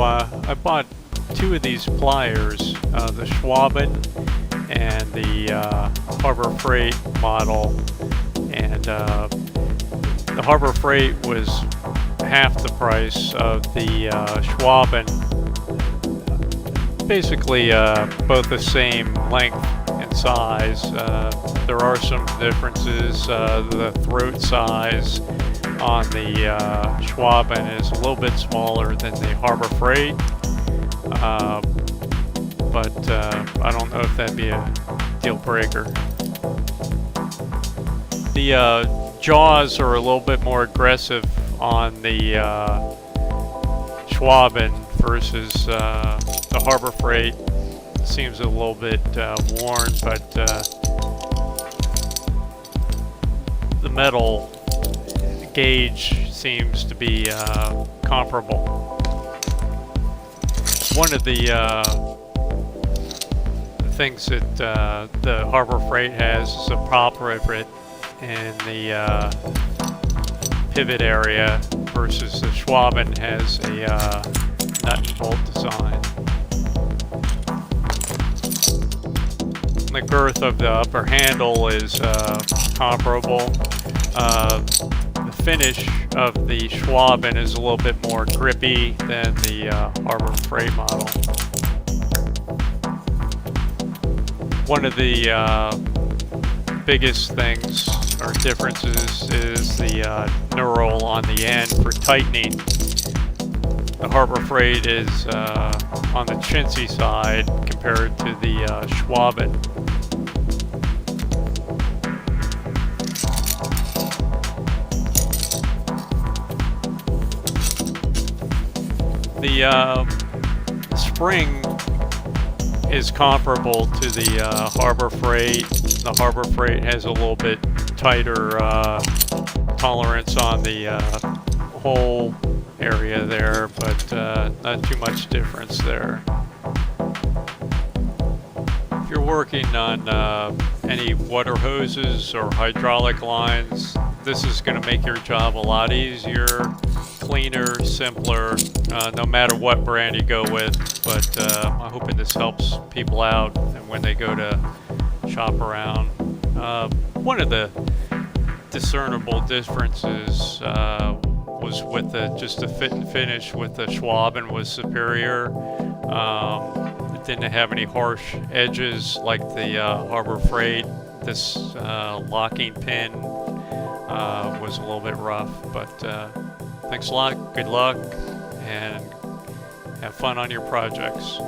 I bought two of these pliers, the Schwaben and the Harbor Freight model, and the Harbor Freight was half the price of the Schwaben. Basically both the same length and size. There are some differences. The throat size on the Schwaben is a little bit smaller than the Harbor Freight, but I don't know if that'd be a deal breaker. The jaws are a little bit more aggressive on the Schwaben versus the Harbor Freight. Seems a little bit worn, but the metal gauge seems to be comparable. One of the things that the Harbor Freight has is a prop rivet in the pivot area versus the Schwaben has a nut and bolt design. The girth of the upper handle is comparable. The finish of the Schwaben is a little bit more grippy than the Harbor Freight model. One of the biggest things or differences is the knurl on the end for tightening. The Harbor Freight is on the chintzy side compared to the Schwaben. The spring is comparable to the Harbor Freight. The Harbor Freight has a little bit tighter tolerance on the hole area there, but not too much difference there. If you're working on any water hoses or hydraulic lines, this is going to make your job a lot easier, cleaner, simpler, no matter what brand you go with. But I'm hoping this helps people out and when they go to shop around. One of the discernible differences was with just the fit and finish with the Schwaben was superior. It didn't have any harsh edges like the Harbor Freight. This locking pin was a little bit rough, but thanks a lot, good luck, and have fun on your projects.